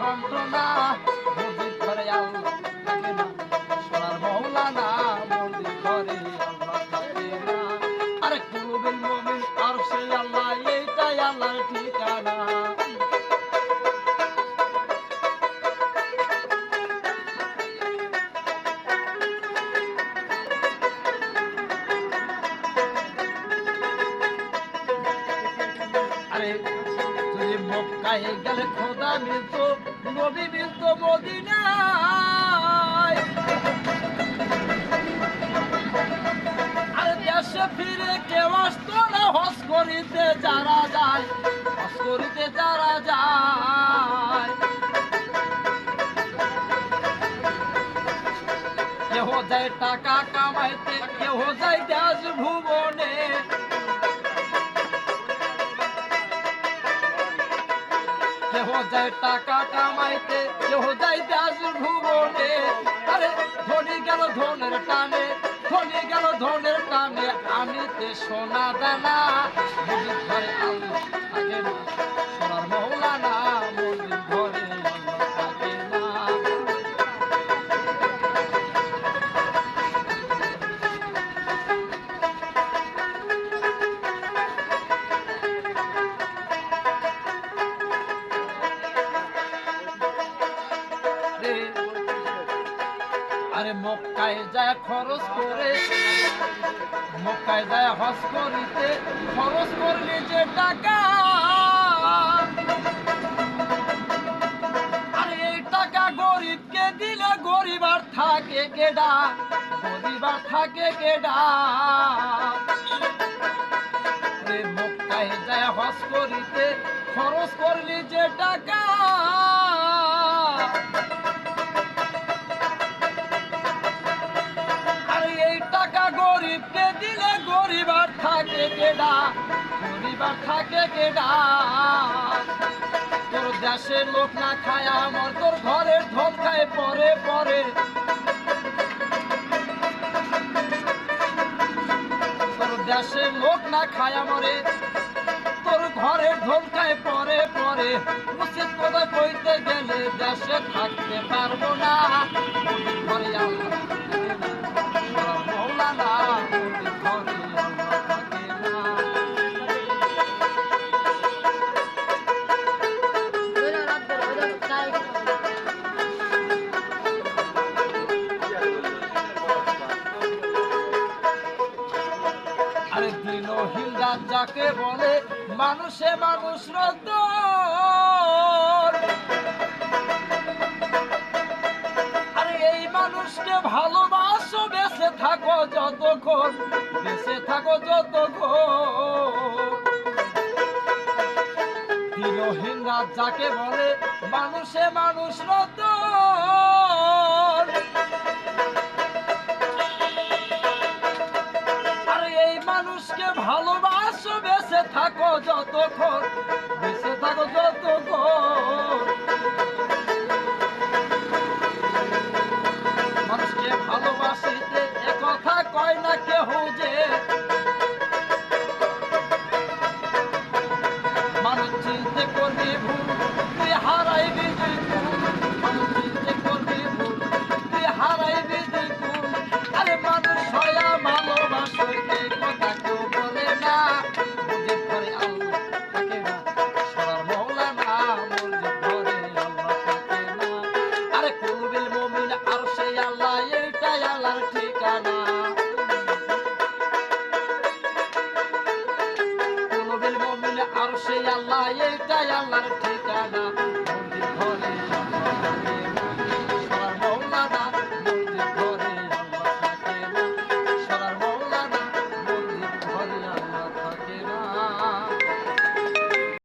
কণ্ঠনা মসজিদ ঘরে আল্লাহ থাকে না সোনার মৌলানা মসজিদ ঘরে আল্লাহ থাকে না আরে কুলুবিল মুমিন আরশে আল্লাহ এইটাই আল্লাহর ঠিকানা আরে তুই মক্কায় গেলে খোদা মিলতো নবী মিলতো মদিনায় আরে দেশে ফিরে কেউ আসতো না হজ করিতে যারা যায় হজ করিতে যারা যায় কেহ যায় টাকা কামাইতে কেহ যায় দেশ ভুবনে কেহ যায় টাকা কামাইতে কেহ যায় দেশ ভুবনে আরে ধনী গেল ধনের টানে ধনী গেল ধনের টানে আনিতে সোনা দানা মসজিদ ঘরে আল্লাহ থাকে না সোনার মৌলানা মসজিদ ঘরে আল্লাহ থাকে না আরে মক্কায় যায় খরচ করে মক্কায় যায় হজ করিতে খরচ করলে যে টাকা আরে এই টাকা গরিবকে দিলে গরিব আর থাকে কেডা গরিব আর থাকে কেডা আরে মক্কায় যায় হজ করিতে খরচ করলে যে টাকা গরিবকে দিলে গরিব আর থাকে কেডা গরিব আর থাকে কেডা তোর দেশের লোক না খায় আমার তোর ঘরের ধন খায় পরে পরে তোর দেশের লোক না খায় আমারে তোর ঘরের ধন খায় পরে পরে উচিত কথা কইতে গেলে দেশে থাকতে পারবো না ঘরে আল্লাহ মৌলানা ঘরে আল্লাহ থাকে না আরে দিনহীন রাত যাকে বলে মানুষে মানুষ রত আরে এই মানুষকে ভালোবাসো বেঁচে থাকো যতক্ষণ বেঁচে থাকো যতক্ষণ দিনহীন রাত যাকে বলে মানুষে মানুষ রত মানুষকে ভালোবাসো বেঁচে থাকো যতক্ষণ বেঁচে থাকো যতক্ষণ মানুষকে ভালোবাসিতে একথা কয় না কেহ যে মানুষ চিনতে করবি ভুল তুই হারাইবি মানুষ চিনতে করবি ভুল তুই হারাইবি আরে মানুষ হয়া ভালোবাসিতে কথা কেউ বলে না মসজিদ ঘরে আল্লাহ থাকে না সোনার মৌলানা মসজিদ ঘরে আল্লাহ থাকে না আরে কুলবিল মুমিন আরশে আল্লাহ এইটাই আল্লাহর ঠিকানা কুলবিল মুমিন আরশে আল্লাহ এইটাই আল্লাহর ঠিকানা